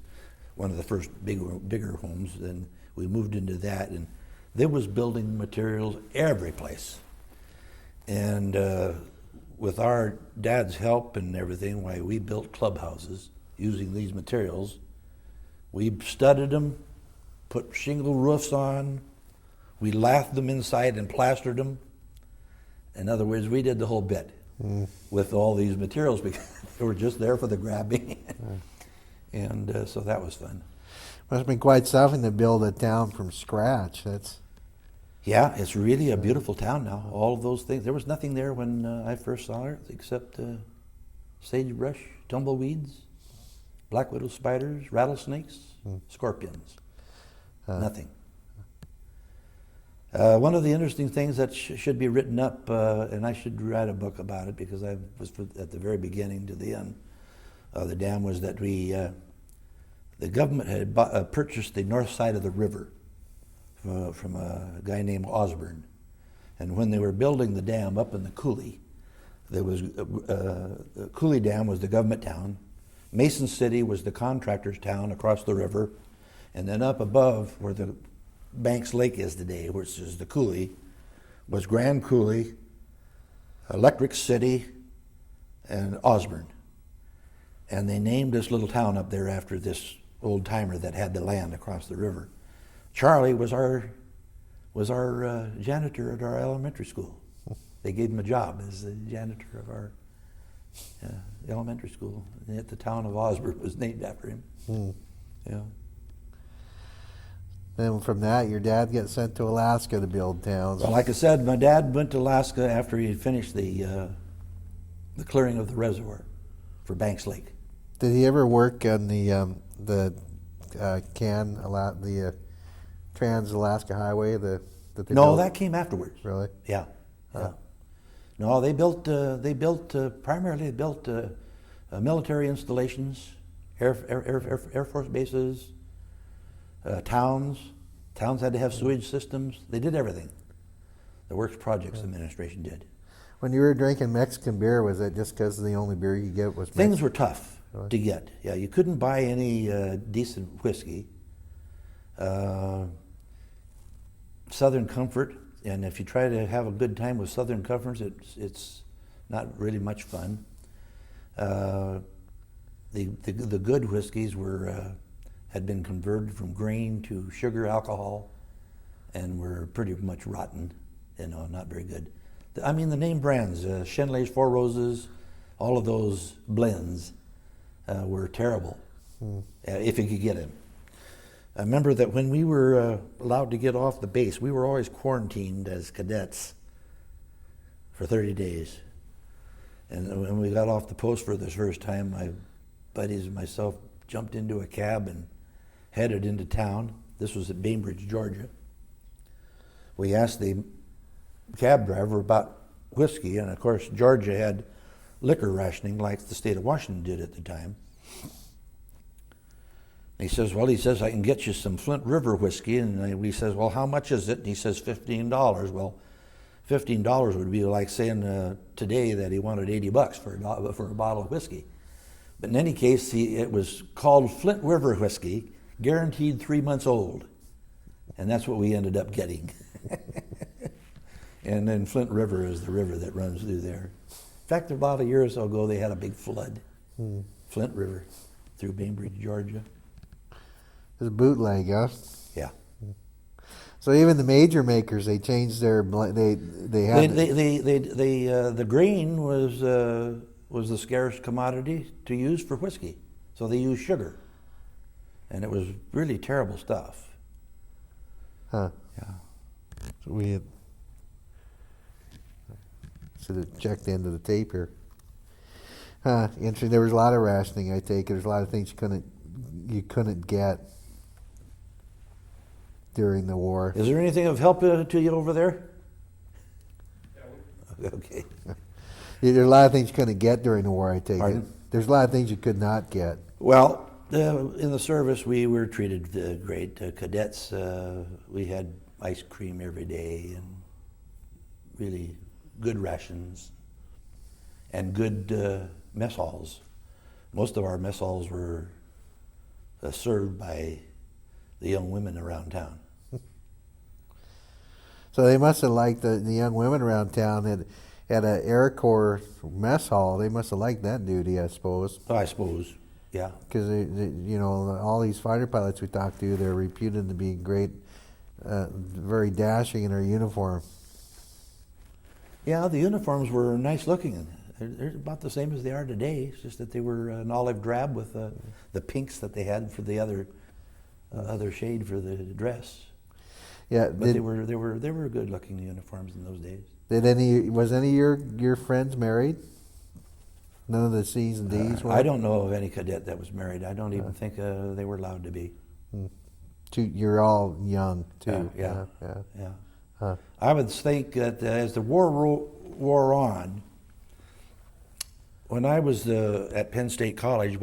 one of the first bigger homes. And we moved into that, and there was building materials every place. And with our dad's help and everything, why, we built clubhouses using these materials. We studded them, put shingle roofs on, we lathed them inside and plastered them. In other words, we did the whole bit with all these materials because they were just there for the grabbing. And so that was fun. Must have been quite something to build a town from scratch. Yeah, it's really a beautiful town now. All of those things. There was nothing there when I first saw it except sagebrush, tumbleweeds, black widow spiders, rattlesnakes, scorpions. Nothing. One of the interesting things that should be written up, and I should write a book about it because I was at the very beginning to the end of the dam, was that the government had purchased the north side of the river from a guy named Osborne. And when they were building the dam up in the Coulee, there was Coulee Dam was the government town, Mason City was the contractor's town across the river, and then up above where the Banks Lake is today, which is the Coulee, was Grand Coulee, Electric City, and Osborne. And they named this little town up there after this old timer that had the land across the river. Charlie was our janitor at our elementary school. They gave him a job as the janitor of our elementary school. And yet the town of Osborne was named after him. Yeah. Then from that, your dad gets sent to Alaska to build towns. Well, like I said, my dad went to Alaska after he had finished the clearing of the reservoir for Banks Lake. Did he ever work on the Trans-Alaska Highway? That they No, built? that came afterwards. Really? Yeah. No, they built primarily military installations, Air Force bases, towns. Towns had to have sewage systems. They did everything. The Works Projects Administration did. When you were drinking Mexican beer, was that just because the only beer you could get was Things Mexican? were tough to get. Yeah, you couldn't buy any decent whiskey. Southern Comfort, and if you try to have a good time with Southern Comforts, it's not really much fun. The good whiskeys had been converted from grain to sugar alcohol, and were pretty much rotten. Not very good. I mean, the name brands, Shenley's, Four Roses, all of those blends were terrible, if you could get them. I remember that when we were allowed to get off the base, we were always quarantined as cadets for 30 days. And when we got off the post for the first time, my buddies and myself jumped into a cab and headed into town. This was at Bainbridge, Georgia. We asked the cab driver about whiskey, and of course Georgia had liquor rationing like the state of Washington did at the time. He says, I can get you some Flint River whiskey. And we says, well, how much is it? And he says, $15. Well, $15 would be like saying today that he wanted $80 for a bottle of whiskey. But in any case, it was called Flint River whiskey, guaranteed 3 months old. And that's what we ended up getting. And then Flint River is the river that runs through there. In fact, about a year or so ago, they had a big flood. Flint River through Bainbridge, Georgia. It was a bootleg, huh? Yeah. So even the major makers, they changed their The grain was the scarce commodity to use for whiskey, so they used sugar, and it was really terrible stuff. Huh. Yeah. So we had should have checked the end of the tape here. Interesting. There was a lot of rationing, I take it. There's a lot of things you couldn't get during the war. Is there anything of help to you over there? Yeah. Okay. There's a lot of things you couldn't get during the war, I take Pardon? it. There's a lot of things you could not get. Well, In the service, we were treated great. Cadets, we had ice cream every day and really good rations and good mess halls. Most of our mess halls were served by the young women around town. So they must have liked the young women around town at an Air Corps mess hall. They must have liked that duty, I suppose. Oh, I suppose, yeah. Because you know, all these fighter pilots we talked to, they're reputed to be great, very dashing in their uniform. Yeah, the uniforms were nice looking. They're about the same as they are today. It's just that they were an olive drab with the pinks that they had for the other shade for the dress. Yeah, but they were good looking uniforms in those days. Was any of your friends married? None of the C's and D's were? I don't know of any cadet that was married. I don't even think they were allowed to be. You're all young too. Yeah. Huh. I would think that as the war wore on, when I was at Penn State College,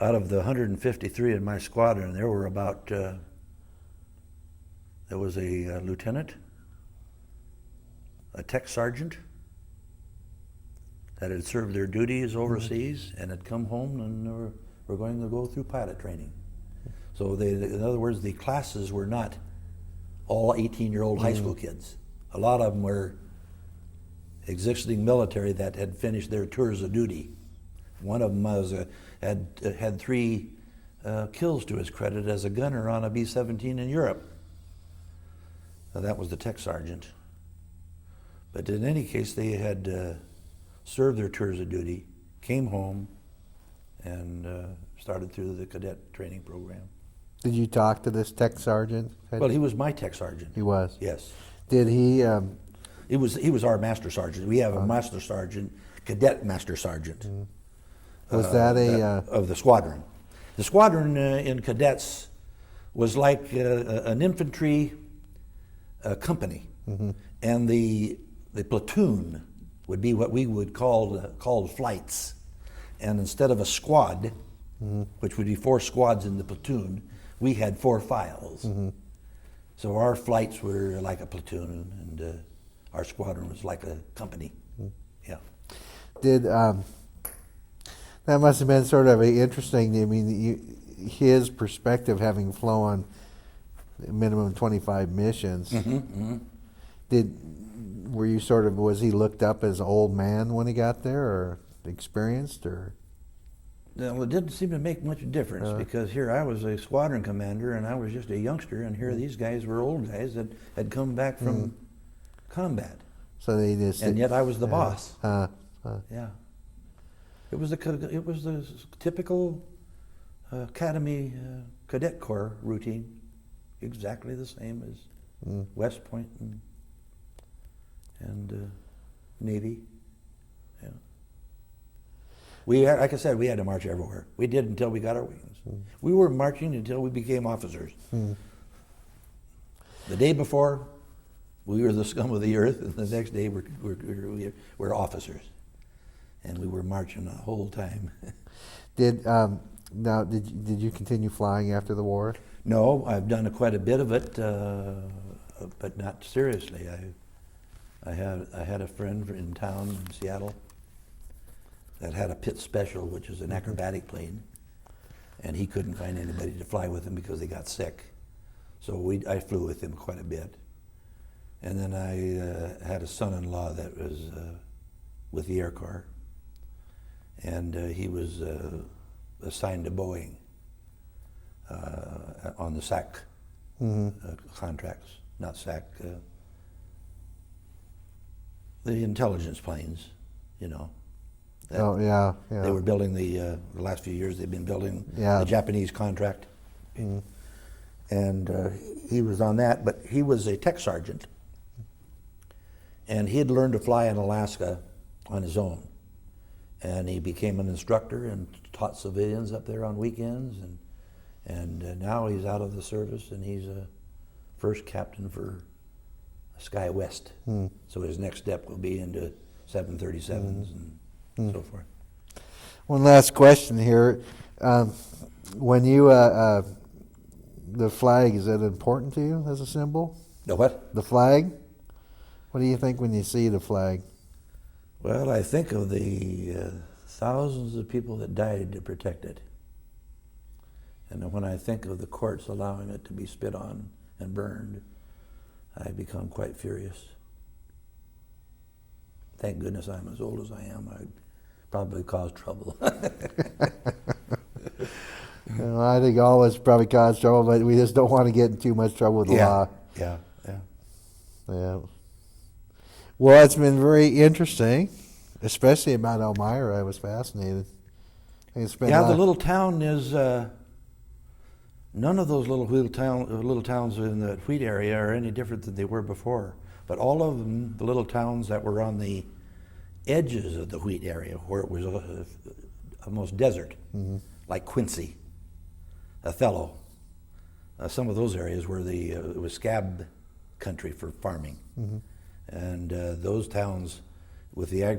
out of the 153 in my squadron, there were about, there was a lieutenant, a tech sergeant that had served their duties overseas and had come home and were going to go through pilot training. So in other words, the classes were not all 18-year-old high school kids. A lot of them were existing military that had finished their tours of duty. One of them had 3 kills to his credit as a gunner on a B-17 in Europe. That was the tech sergeant. But in any case, they had served their tours of duty, came home, and started through the cadet training program. Did you talk to this tech sergeant? Well, he was my tech sergeant. He was? Yes. Did he... He was our master sergeant. We have a master sergeant, cadet master sergeant. Was that of the squadron? The squadron in cadets was like an infantry company, and the platoon would be what we would call flights, and instead of a squad, which would be 4 squads in the platoon, we had 4 files. So our flights were like a platoon, and our squadron was like a company. Yeah. Did that must have been sort of interesting? I mean, his perspective, having flown minimum 25 missions. Were you sort of, was he looked up as an old man when he got there, or experienced, or? Well, it didn't seem to make much difference because here I was a squadron commander and I was just a youngster, and here these guys were old guys that had come back from combat. So they just, and yet I was the boss. Yeah. It was the typical Academy Cadet Corps routine, exactly the same as West Point and Navy. Yeah. We had, like I said, we had to march everywhere. We did until we got our wings. We were marching until we became officers. The day before, we were the scum of the earth, and the next day we're officers, and we were marching the whole time. Did you continue flying after the war? No, I've done quite a bit of it, but not seriously. I had a friend in town in Seattle that had a Pitt Special, which is an acrobatic plane, and he couldn't find anybody to fly with him because they got sick. So I flew with him quite a bit. And then I had a son-in-law that was with the Air Corps, and he was assigned to Boeing on the SAC contracts, not SAC, the intelligence planes, you know. Yeah. They were building the last few years. They've been building the Japanese contract, and he was on that. But he was a tech sergeant, and he had learned to fly in Alaska on his own, and he became an instructor and taught civilians up there on weekends, and now he's out of the service, and he's a first captain for Sky West. So his next step will be into 737s and so forth. One last question here. When you the flag, is that important to you as a symbol? The what? The flag. What do you think when you see the flag? Well, I think of the thousands of people that died to protect it. And when I think of the courts allowing it to be spit on and burned, I become quite furious. Thank goodness I'm as old as I am. I'd probably cause trouble. Well, I think all of us probably cause trouble, but we just don't want to get in too much trouble with the law. Yeah. Yeah. Well, it's been very interesting, especially about Elmira. I was fascinated. I think it's been Yeah, the little town is, none of those little towns in the wheat area are any different than they were before. But all of them, the little towns that were on the edges of the wheat area, where it was almost desert, like Quincy, Othello, some of those areas where it was scab country for farming. And those towns with the agriculture